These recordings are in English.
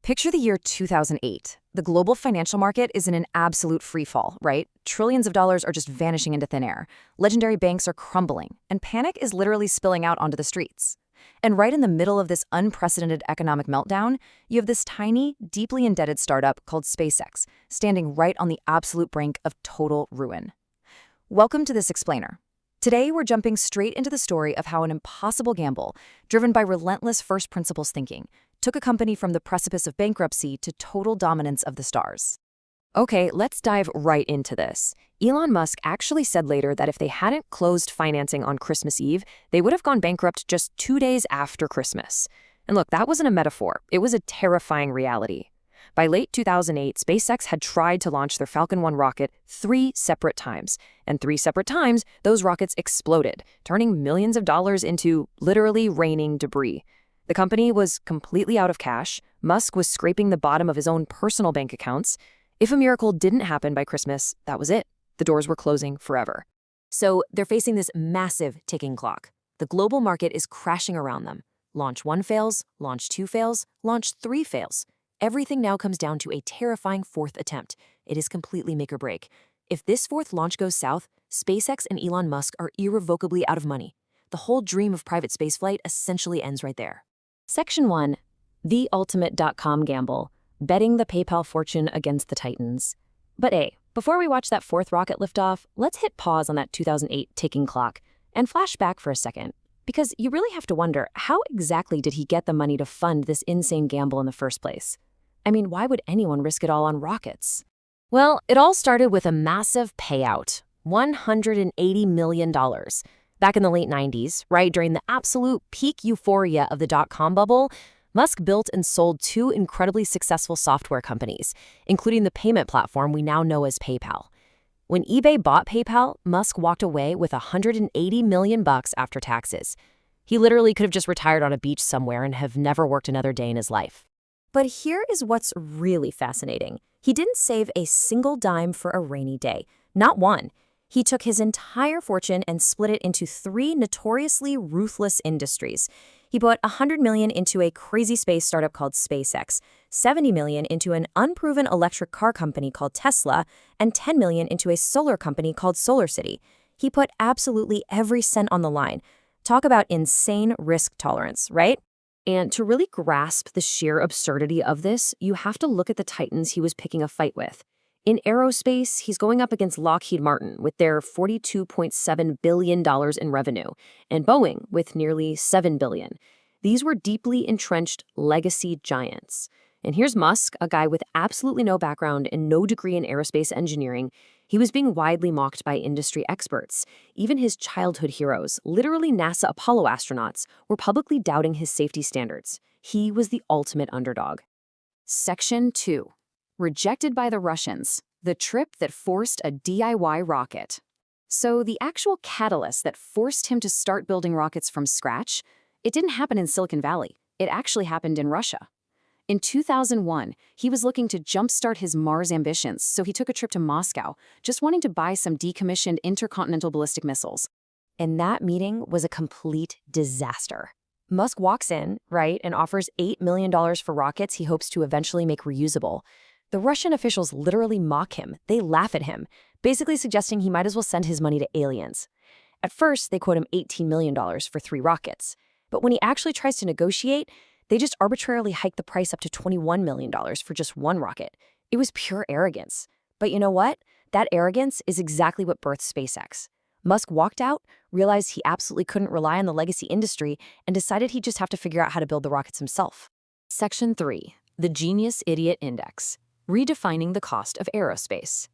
Picture the year 2008. The global financial market is in an absolute freefall, right? Trillions of dollars are just vanishing into thin air. Legendary banks are crumbling, and panic is literally spilling out onto the streets. And right in the middle of this unprecedented economic meltdown, you have this tiny, deeply indebted startup called SpaceX, standing right on the absolute brink of total ruin. Welcome to This Explainer. Today, we're jumping straight into the story of how an impossible gamble, driven by relentless first principles thinking, took a company from the precipice of bankruptcy to total dominance of the stars. Okay, let's dive right into this. Elon Musk actually said later that if they hadn't closed financing on Christmas Eve, they would have gone bankrupt just 2 days after Christmas. And look, that wasn't a metaphor. It was a terrifying reality. By late 2008, SpaceX had tried to launch their Falcon 1 rocket 3 separate times. And 3 separate times, those rockets exploded, turning millions of dollars into literally raining debris. The company was completely out of cash. Musk was scraping the bottom of his own personal bank accounts. If a miracle didn't happen by Christmas, that was it. The doors were closing forever. So they're facing this massive ticking clock. The global market is crashing around them. Launch 1 fails, launch 2 fails, launch 3 fails. Everything now comes down to a terrifying 4th attempt. It is completely make or break. If this 4th launch goes south, SpaceX and Elon Musk are irrevocably out of money. The whole dream of private spaceflight essentially ends right there. Section 1. The ultimate.com gamble. Betting the PayPal fortune against the Titans. But hey, before we watch that 4th rocket liftoff, let's hit pause on that 2008 ticking clock and flash back for a second. Because you really have to wonder, how exactly did he get the money to fund this insane gamble in the first place? I mean, why would anyone risk it all on rockets? Well, it all started with a massive payout, $180 million. Back in the late 90s, right during the absolute peak euphoria of the dot-com bubble, Musk built and sold 2 incredibly successful software companies, including the payment platform we now know as PayPal. When eBay bought PayPal, Musk walked away with $180 million after taxes. He literally could have just retired on a beach somewhere and have never worked another day in his life. But here is what's really fascinating. He didn't save a single dime for a rainy day. Not one. He took his entire fortune and split it into 3 notoriously ruthless industries. He put $100 million into a crazy space startup called SpaceX, $70 million into an unproven electric car company called Tesla, and $10 million into a solar company called SolarCity. He put absolutely every cent on the line. Talk about insane risk tolerance, right? And to really grasp the sheer absurdity of this, you have to look at the titans he was picking a fight with. In aerospace, he's going up against Lockheed Martin with their $42.7 billion in revenue, and Boeing with nearly $7 billion. These were deeply entrenched legacy giants. And here's Musk, a guy with absolutely no background and no degree in aerospace engineering. He was being widely mocked by industry experts. Even his childhood heroes, literally NASA Apollo astronauts, were publicly doubting his safety standards. He was the ultimate underdog. Section 2. Rejected by the Russians, the trip that forced a DIY rocket. So the actual catalyst that forced him to start building rockets from scratch, it didn't happen in Silicon Valley. It actually happened in Russia. In 2001, he was looking to jumpstart his Mars ambitions, so he took a trip to Moscow, just wanting to buy some decommissioned intercontinental ballistic missiles. And that meeting was a complete disaster. Musk walks in, right, and offers $8 million for rockets he hopes to eventually make reusable. The Russian officials literally mock him. They laugh at him, basically suggesting he might as well send his money to aliens. At first, they quote him $18 million for 3 rockets. But when he actually tries to negotiate, they just arbitrarily hike the price up to $21 million for just 1 rocket. It was pure arrogance. But you know what? That arrogance is exactly what birthed SpaceX. Musk walked out, realized he absolutely couldn't rely on the legacy industry, and decided he'd just have to figure out how to build the rockets himself. Section 3. The Genius Idiot Index. Redefining the cost of aerospace.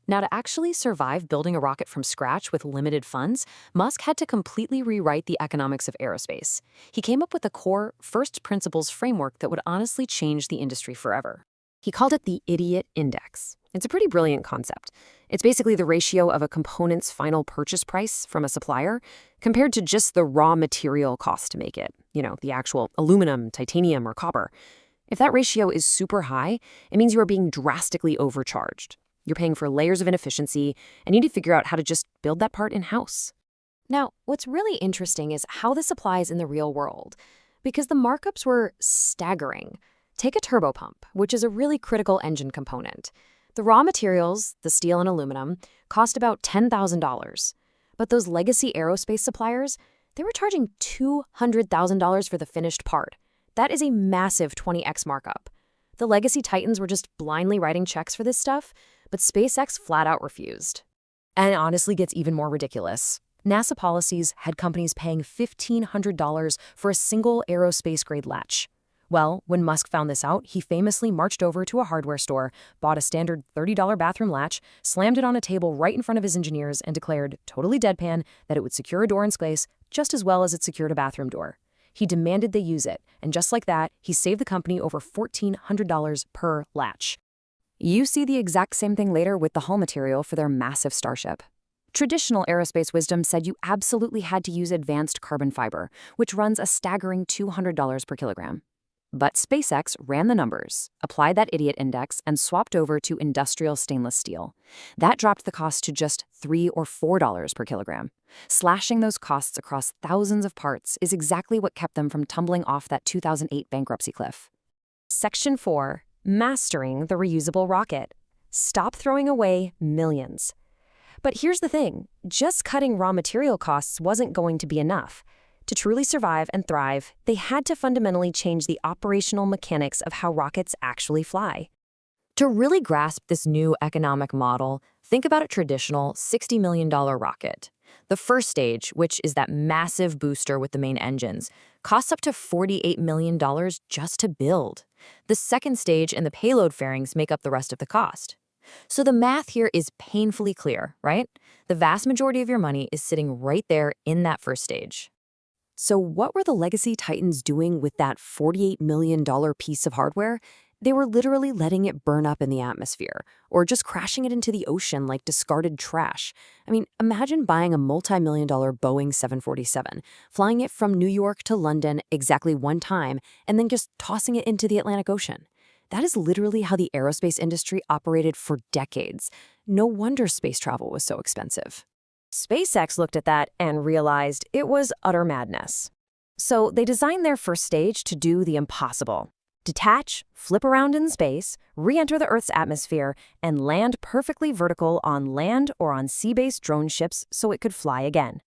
Now, to actually survive building a rocket from scratch with limited funds, Musk had to completely rewrite the economics of aerospace. He came up with a core first principles framework that would honestly change the industry forever. He called it the Idiot Index. It's a pretty brilliant concept. It's basically the ratio of a component's final purchase price from a supplier compared to just the raw material cost to make it. The actual aluminum, titanium, or copper. If that ratio is super high, it means you are being drastically overcharged. You're paying for layers of inefficiency, and you need to figure out how to just build that part in-house. Now, what's really interesting is how this applies in the real world, because the markups were staggering. Take a turbopump, which is a really critical engine component. The raw materials, the steel and aluminum, cost about $10,000. But those legacy aerospace suppliers, they were charging $200,000 for the finished part. That is a massive 20x markup. The legacy titans were just blindly writing checks for this stuff, but SpaceX flat out refused. And it honestly gets even more ridiculous. NASA policies had companies paying $1,500 for a single aerospace-grade latch. Well, when Musk found this out, he famously marched over to a hardware store, bought a standard $30 bathroom latch, slammed it on a table right in front of his engineers, and declared, totally deadpan, that it would secure a door in space just as well as it secured a bathroom door. He demanded they use it, and just like that, he saved the company over $1,400 per latch. You see the exact same thing later with the hull material for their massive Starship. Traditional aerospace wisdom said you absolutely had to use advanced carbon fiber, which runs a staggering $200 per kilogram. But SpaceX ran the numbers, applied that idiot index, and swapped over to industrial stainless steel. That dropped the cost to just $3 or $4 per kilogram. Slashing those costs across thousands of parts is exactly what kept them from tumbling off that 2008 bankruptcy cliff. Section 4. Mastering the reusable rocket. Stop throwing away millions. But here's the thing, just cutting raw material costs wasn't going to be enough. To truly survive and thrive, they had to fundamentally change the operational mechanics of how rockets actually fly. To really grasp this new economic model, think about a traditional $60 million rocket. The first stage, which is that massive booster with the main engines, costs up to $48 million just to build. The second stage and the payload fairings make up the rest of the cost. So the math here is painfully clear, right? The vast majority of your money is sitting right there in that first stage. So what were the legacy titans doing with that $48 million piece of hardware? They were literally letting it burn up in the atmosphere, or just crashing it into the ocean like discarded trash. I mean, imagine buying a multi-million-dollar Boeing 747, flying it from New York to London exactly one time, and then just tossing it into the Atlantic Ocean. That is literally how the aerospace industry operated for decades. No wonder space travel was so expensive. SpaceX looked at that and realized it was utter madness. So they designed their first stage to do the impossible. Detach, flip around in space, re-enter the Earth's atmosphere, and land perfectly vertical on land or on sea-based drone ships so it could fly again.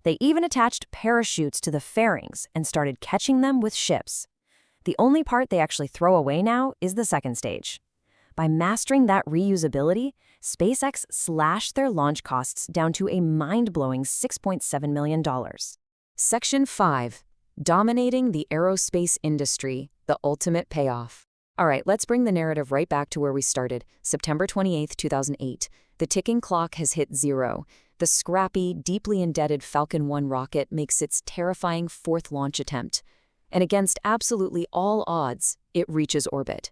They even attached parachutes to the fairings and started catching them with ships. The only part they actually throw away now is the second stage. By mastering that reusability, SpaceX slashed their launch costs down to a mind-blowing $6.7 million. Section 5. Dominating the aerospace industry, the ultimate payoff. All right, let's bring the narrative right back to where we started, September 28, 2008. The ticking clock has hit zero. The scrappy, deeply indebted Falcon 1 rocket makes its terrifying fourth launch attempt. And against absolutely all odds, it reaches orbit.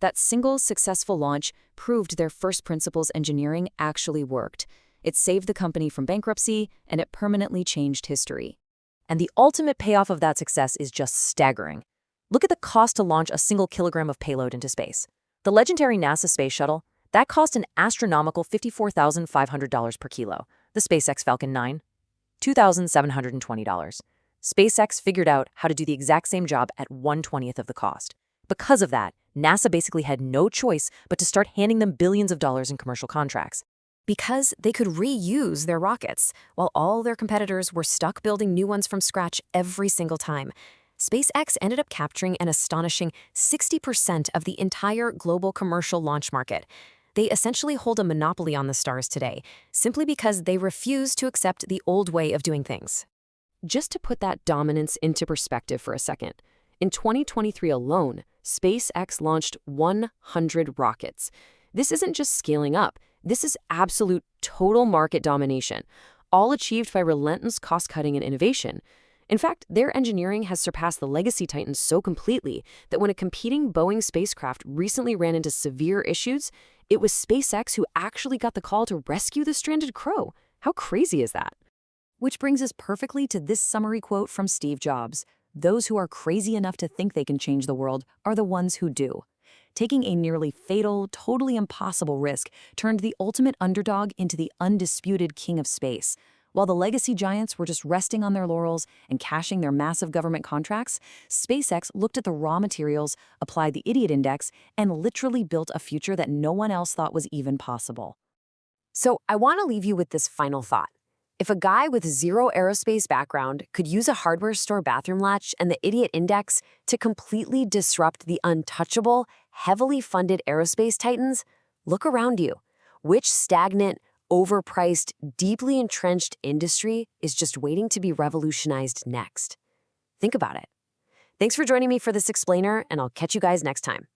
That single successful launch proved their first principles engineering actually worked. It saved the company from bankruptcy, and it permanently changed history. And the ultimate payoff of that success is just staggering. Look at the cost to launch a single kilogram of payload into space. The legendary NASA space shuttle, that cost an astronomical $54,500 per kilo. The SpaceX Falcon 9, $2,720. SpaceX figured out how to do the exact same job at 1/20th of the cost. Because of that, NASA basically had no choice but to start handing them billions of dollars in commercial contracts. Because they could reuse their rockets, while all their competitors were stuck building new ones from scratch every single time. SpaceX ended up capturing an astonishing 60% of the entire global commercial launch market. They essentially hold a monopoly on the stars today, simply because they refuse to accept the old way of doing things. Just to put that dominance into perspective for a second, in 2023 alone, SpaceX launched 100 rockets. This isn't just scaling up. This is absolute total market domination, all achieved by relentless cost-cutting and innovation. In fact, their engineering has surpassed the legacy titans so completely that when a competing Boeing spacecraft recently ran into severe issues, it was SpaceX who actually got the call to rescue the stranded crew. How crazy is that? Which brings us perfectly to this summary quote from Steve Jobs. Those who are crazy enough to think they can change the world are the ones who do. Taking a nearly fatal, totally impossible risk turned the ultimate underdog into the undisputed king of space. While the legacy giants were just resting on their laurels and cashing their massive government contracts, SpaceX looked at the raw materials, applied the idiot index, and literally built a future that no one else thought was even possible. So I want to leave you with this final thought. If a guy with zero aerospace background could use a hardware store bathroom latch and the idiot index to completely disrupt the untouchable, heavily funded aerospace titans, look around you. Which stagnant, overpriced, deeply entrenched industry is just waiting to be revolutionized next? Think about it. Thanks for joining me for this explainer, and I'll catch you guys next time.